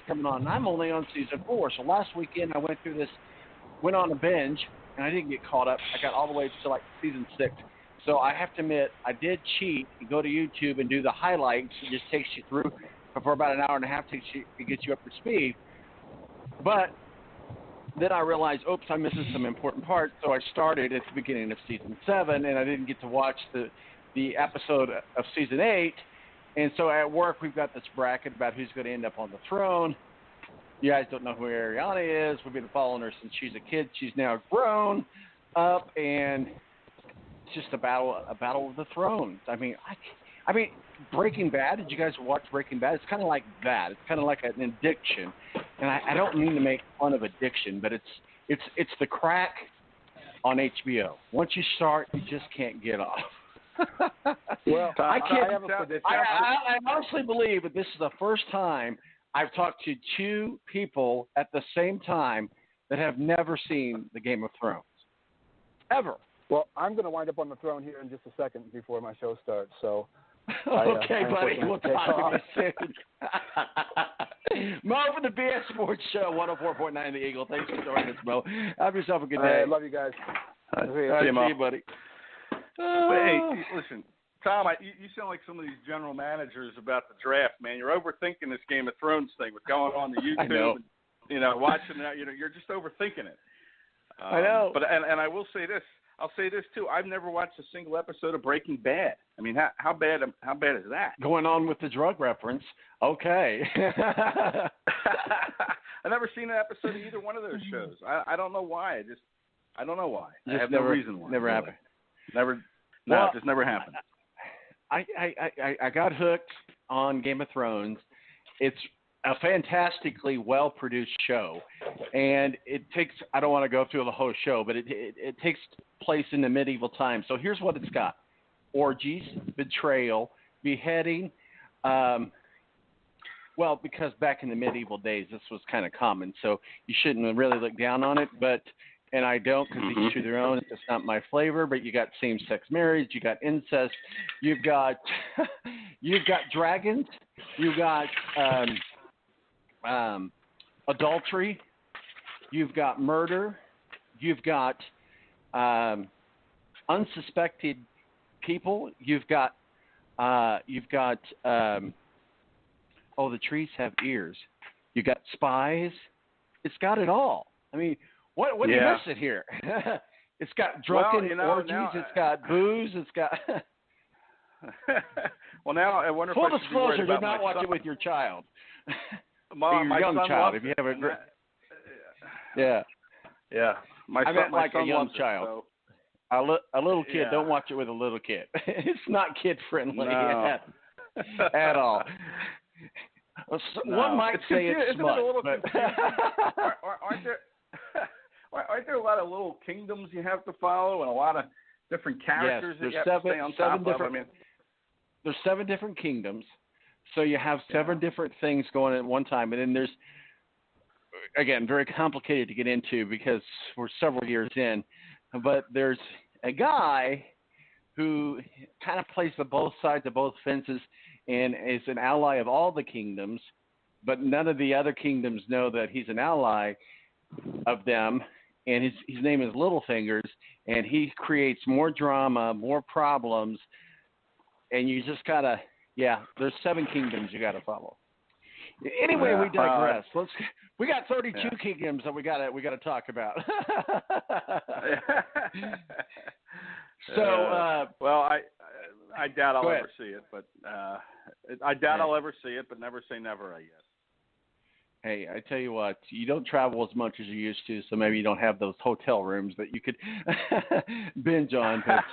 coming on, and I'm only on season 4. So last weekend I went on a binge, and I didn't get caught up. I got all the way to like season 6. So I have to admit, I did cheat and go to YouTube and do the highlights. It just takes you through for about an hour and a half to get you up to speed. But then I realized, oops, I'm missing some important parts. So I started at the beginning of season 7, and I didn't get to watch the episode of season 8. And so at work, we've got this bracket about who's going to end up on the throne. You guys don't know who Ariana is. We've been following her since she's a kid. She's now grown up, and it's just a battle of the thrones. I mean, Breaking Bad. Did you guys watch Breaking Bad? It's kind of like that. It's kind of like an addiction, and I don't mean to make fun of addiction, but it's the crack on HBO. Once you start, you just can't get off. Well, I have a prediction. I honestly believe that this is the first time I've talked to 2 people at the same time that have never seen the Game of Thrones. Ever. Well, I'm going to wind up on the throne here in just a second before my show starts. So, okay, buddy. We'll talk to you soon. Mo for the BS Sports Show, 104.9 The Eagle. Thanks for joining us, Mo. Have yourself a good day. I love you guys. See you, buddy. Hey, listen, Tom, you sound like some of these general managers about the draft, man. You're overthinking this Game of Thrones thing with going on the YouTube and watching that. You're just overthinking it. I know. But and I will say this. I'll say this too. I've never watched a single episode of Breaking Bad. I mean, how bad is that? Going on with the drug reference. Okay. I've never seen an episode of either one of those shows. I don't know why. I don't know why. Just I have no reason why. Never happened. It just never happened. I got hooked on Game of Thrones. It's a fantastically well-produced show, and it takes, I don't want to go through the whole show, but it takes place in the medieval times. So here's what it's got. Orgies, betrayal, beheading. Well, because back in the medieval days, this was kind of common, so you shouldn't really look down on it, and I don't, because each to their own. It's not my flavor. But you got same-sex marriage, you got incest, you've got dragons, you've got adultery, you've got murder, you've got unsuspected people, you've got the trees have ears, you got spies. It's got it all. I mean, what do you miss it here? It's got drunken orgies. It's got booze. It's got. Well, now I wonder. Full if I disclosure: do not watch it with your child. Your young child, if you have a. Yeah. My I meant like a young child. So. A little kid. Don't watch it with a little kid. It's not kid friendly at all. One might say it's smut, but aren't there a lot of little kingdoms you have to follow and a lot of different characters that you have to stay on top of? I mean, there's 7 different kingdoms, so you have 7 different things going at one time, and then there's, again, very complicated to get into because we're several years in, but there's a guy who kind of plays the both sides of both fences and is an ally of all the kingdoms, but none of the other kingdoms know that he's an ally of them, and his name is Littlefingers, and he creates more drama, more problems, and you just gotta, there's 7 kingdoms you gotta follow. Anyway, we digress. We got 32 kingdoms that we gotta talk about. So, well, I doubt I'll ever see it, but I'll ever see it, but never say never, I guess. Hey, I tell you what, you don't travel as much as you used to, so maybe you don't have those hotel rooms that you could binge on. But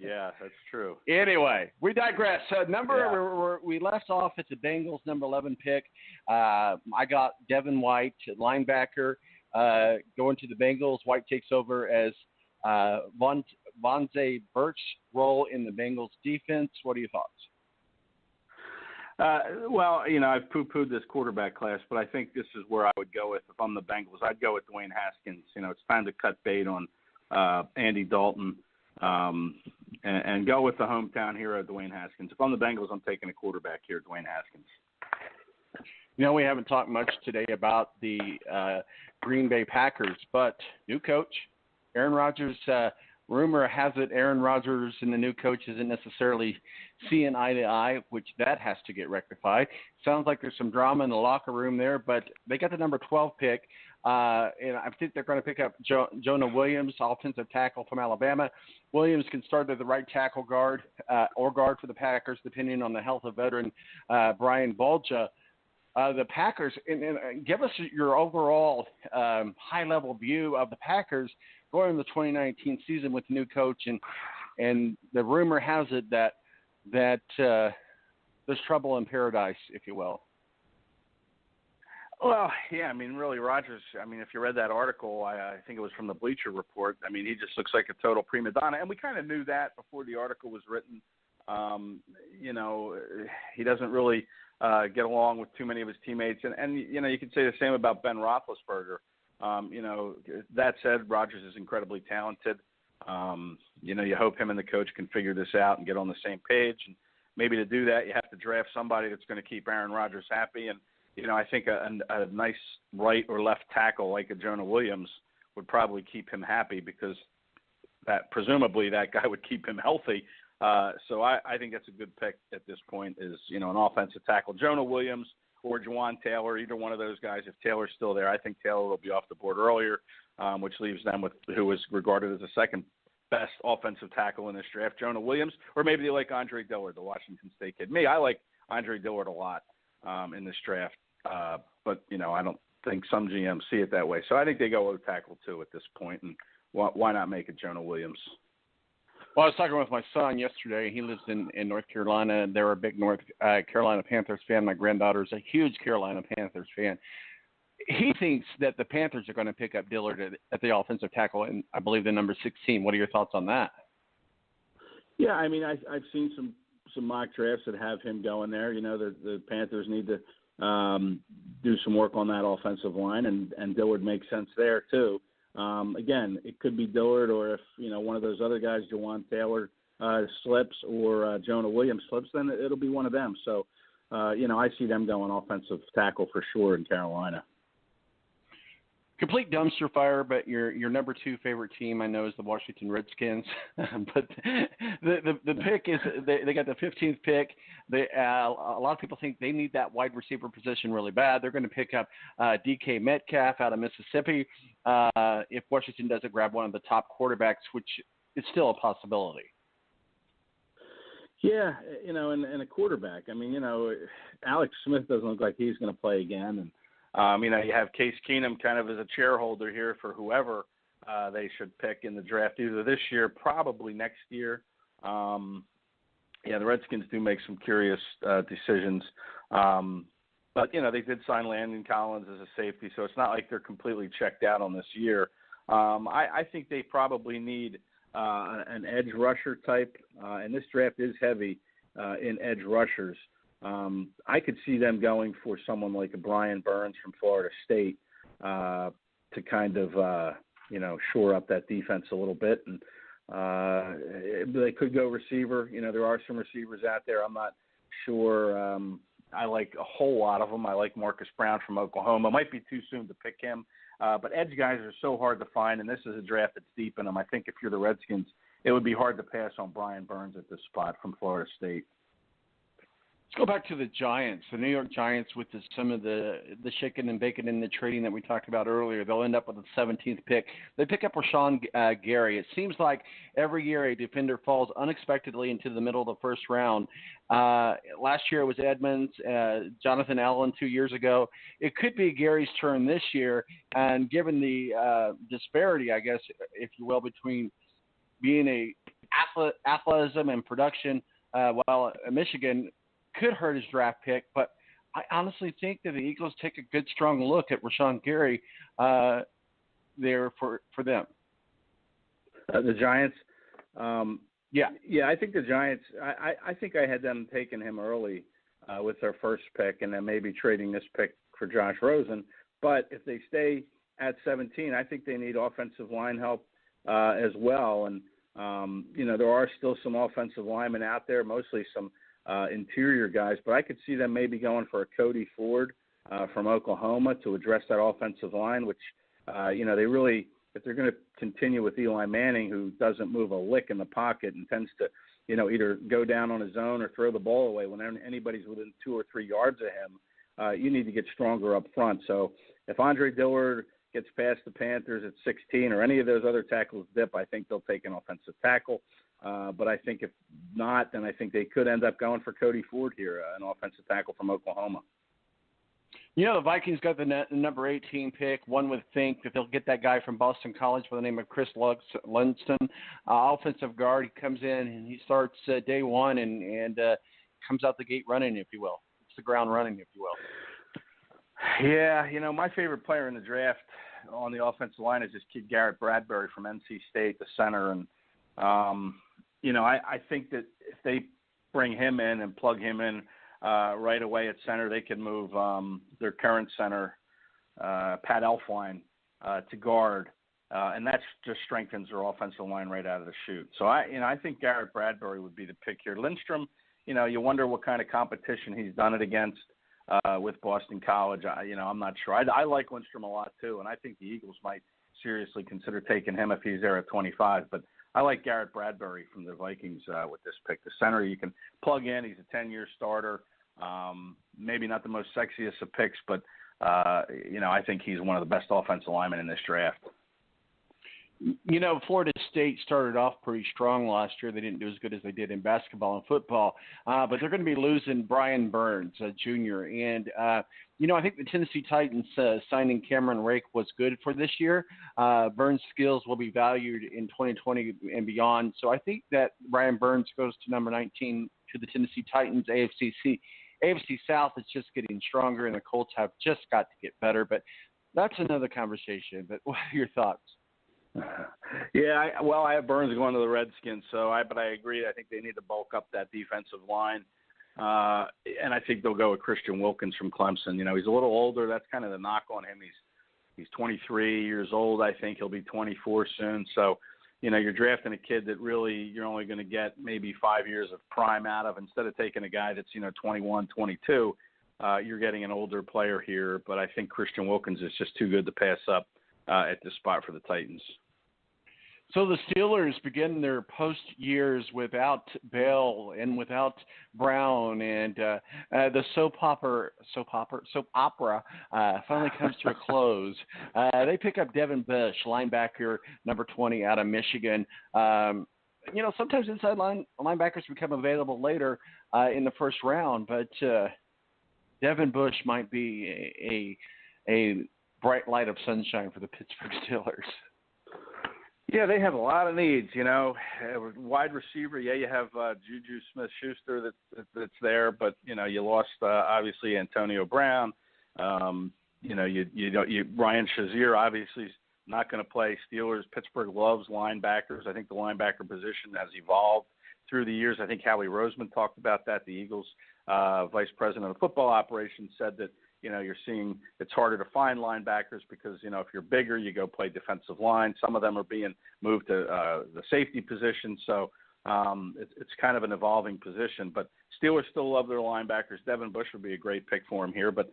yeah, that's true. Anyway, we digress. We left off at the Bengals number 11 pick. I got Devin White, linebacker, going to the Bengals. White takes over as Vontae Burt's role in the Bengals defense. What are your thoughts? Well, I've poo-pooed this quarterback class, but I think this is where I would go with, if I'm the Bengals, I'd go with Dwayne Haskins. It's time to cut bait on Andy Dalton and go with the hometown hero, Dwayne Haskins. If I'm the Bengals, I'm taking a quarterback here, Dwayne Haskins. We haven't talked much today about the Green Bay Packers, but new coach, Aaron Rodgers. Rumor has it Aaron Rodgers and the new coach isn't necessarily seeing eye to eye, which that has to get rectified. Sounds like there's some drama in the locker room there, but they got the number 12 pick, and I think they're going to pick up Jonah Williams, offensive tackle from Alabama. Williams can start at the right tackle guard or guard for the Packers, depending on the health of veteran Brian Bulja. The Packers, and give us your overall high-level view of the Packers going into the 2019 season with the new coach, and the rumor has it that there's trouble in paradise, if you will. Well, yeah, I mean, really, Rodgers, I mean, if you read that article, I think it was from the Bleacher Report, I mean, he just looks like a total prima donna, and we kind of knew that before the article was written. He doesn't really get along with too many of his teammates, and you could say the same about Ben Roethlisberger. That said, Rodgers is incredibly talented. You hope him and the coach can figure this out and get on the same page. And maybe to do that, you have to draft somebody that's going to keep Aaron Rodgers happy. And, I think a nice right or left tackle like a Jonah Williams would probably keep him happy because presumably that guy would keep him healthy. So I think that's a good pick at this point is, an offensive tackle. Jonah Williams or Juwan Taylor, either one of those guys. If Taylor's still there, I think Taylor will be off the board earlier, which leaves them with who was regarded as the second best offensive tackle in this draft, Jonah Williams, or maybe they like Andre Dillard, the Washington State kid. I like Andre Dillard a lot in this draft, but, I don't think some GMs see it that way. So I think they go with tackle too at this point, and why not make it Jonah Williams? Well, I was talking with my son yesterday. He lives in North Carolina. They're a big North Carolina Panthers fan. My granddaughter's a huge Carolina Panthers fan. He thinks that the Panthers are going to pick up Dillard at the offensive tackle, and I believe the number 16. What are your thoughts on that? Yeah, I mean, I've seen some mock drafts that have him going there. The Panthers need to do some work on that offensive line, and Dillard makes sense there too. Again, it could be Dillard, or if one of those other guys, Juwan Taylor, slips, or Jonah Williams slips, then it'll be one of them. So, I see them going offensive tackle for sure in Carolina. Complete dumpster fire, but your number 2 favorite team I know is the Washington Redskins. But the pick is they got the 15th pick. A lot of people think they need that wide receiver position really bad. They're going to pick up DK Metcalf out of Mississippi if Washington doesn't grab one of the top quarterbacks, which is still a possibility. Yeah, and a quarterback. I mean, Alex Smith doesn't look like he's going to play again, and you have Case Keenum kind of as a chairholder here for whoever they should pick in the draft, either this year, probably next year. The Redskins do make some curious decisions. But, they did sign Landon Collins as a safety, so it's not like they're completely checked out on this year. I think they probably need an edge rusher type, and this draft is heavy in edge rushers. I could see them going for someone like a Brian Burns from Florida State to kind of, shore up that defense a little bit. And they could go receiver. There are some receivers out there. I'm not sure. I like a whole lot of them. I like Marcus Brown from Oklahoma. It might be too soon to pick him. But edge guys are so hard to find, and this is a draft that's deep in them. I think if you're the Redskins, it would be hard to pass on Brian Burns at this spot from Florida State. Let's go back to the Giants, the New York Giants, with some of the chicken and bacon in the trading that we talked about earlier. They'll end up with the 17th pick. They pick up Rashawn Gary. It seems like every year a defender falls unexpectedly into the middle of the first round. Last year it was Edmonds, Jonathan Allen 2 years ago. It could be Gary's turn this year, and given the disparity, I guess, if you will, between being athleticism and production, while Michigan could hurt his draft pick, but I honestly think that the Eagles take a good, strong look at Rashawn Gary there for them. The Giants? Yeah, I think the Giants, I think I had them taking him early with their first pick and then maybe trading this pick for Josh Rosen. But if they stay at 17, I think they need offensive line help as well. And, there are still some offensive linemen out there, mostly some interior guys, but I could see them maybe going for a Cody Ford from Oklahoma to address that offensive line, which, they really, if they're going to continue with Eli Manning, who doesn't move a lick in the pocket and tends to, either go down on his own or throw the ball away when anybody's within 2 or 3 yards of him, you need to get stronger up front. So if Andre Dillard gets past the Panthers at 16 or any of those other tackles dip, I think they'll take an offensive tackle. But I think if not, then I think they could end up going for Cody Ford here, an offensive tackle from Oklahoma. The Vikings got the number 18 pick. One would think that they'll get that guy from Boston College by the name of Chris Lunston, offensive guard. He comes in and he starts day one and comes out the gate running, if you will. It's the ground running, if you will. Yeah, my favorite player in the draft on the offensive line is this kid Garrett Bradbury from NC State, the center. And, I think that if they bring him in and plug him in right away at center, they can move their current center, Pat Elflein, to guard. And that just strengthens their offensive line right out of the chute. So, I think Garrett Bradbury would be the pick here. Lindstrom, you wonder what kind of competition he's done it against with Boston College. I'm not sure. I like Lindstrom a lot, too, and I think the Eagles might seriously consider taking him if he's there at 25. But I like Garrett Bradbury from the Vikings with this pick. The center you can plug in. He's a 10-year starter. Maybe not the most sexiest of picks, but, I think he's one of the best offensive linemen in this draft. Florida State started off pretty strong last year. They didn't do as good as they did in basketball and football, but they're going to be losing Brian Burns, Jr. And, I think the Tennessee Titans signing Cameron Rake was good for this year. Burns' skills will be valued in 2020 and beyond. So I think that Brian Burns goes to number 19 to the Tennessee Titans. AFC South is just getting stronger, and the Colts have just got to get better. But that's another conversation. But what are your thoughts? Yeah, I have Burns going to the Redskins, but I agree. I think they need to bulk up that defensive line, and I think they'll go with Christian Wilkins from Clemson. He's a little older. That's kind of the knock on him. He's 23 years old. I think he'll be 24 soon. So, you're drafting a kid that really you're only going to get maybe 5 years of prime out of. Instead of taking a guy that's 21, 22, you're getting an older player here. But I think Christian Wilkins is just too good to pass up at this spot for the Titans. So the Steelers begin their post years without Bell and without Brown, and the soap opera finally comes to a close. They pick up Devin Bush, linebacker, number 20 out of Michigan. Sometimes inside linebackers become available later in the first round, but Devin Bush might be a bright light of sunshine for the Pittsburgh Steelers. Yeah, they have a lot of needs, Wide receiver, you have Juju Smith-Schuster that's there, but, you lost, obviously, Antonio Brown. Ryan Shazier obviously is not going to play. Steelers, Pittsburgh loves linebackers. I think the linebacker position has evolved through the years. I think Howie Roseman talked about that. The Eagles vice president of football operations said that, you're seeing it's harder to find linebackers because, if you're bigger, you go play defensive line. Some of them are being moved to the safety position. So it's kind of an evolving position. But Steelers still love their linebackers. Devin Bush would be a great pick for him here. But,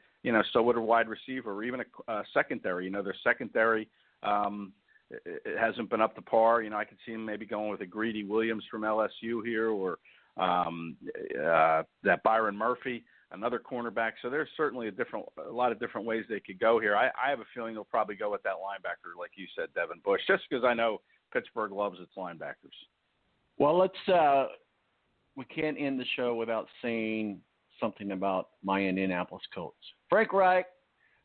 so would a wide receiver or even a secondary. Their secondary it hasn't been up to par. I could see him maybe going with a Greedy Williams from LSU here or that Byron Murphy, another cornerback. So there's certainly a lot of different ways they could go here. I have a feeling they'll probably go with that linebacker, like you said, Devin Bush, just because I know Pittsburgh loves its linebackers. Well, we can't end the show without saying something about my Indianapolis Colts. Frank Reich,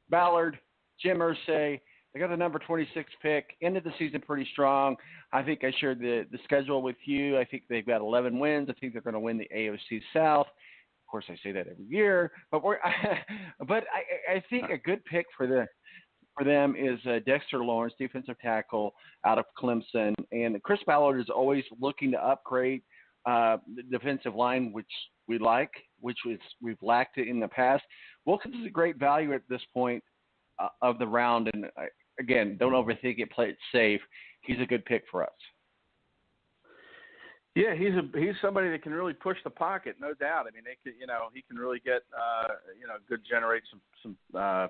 Ballard, Jim Irsay, they got the number 26 pick, ended the season pretty strong. I think I shared the schedule with you. I think they've got 11 wins. I think they're going to win the AFC South. Of course, I say that every year, but I think a good pick for them is Dexter Lawrence, defensive tackle out of Clemson, and Chris Ballard is always looking to upgrade the defensive line, which we like, we've lacked it in the past. Wilkins is a great value at this point of the round, and again, don't overthink it, play it safe. He's a good pick for us. Yeah, he's somebody that can really push the pocket, no doubt. I mean, he can really get, generate some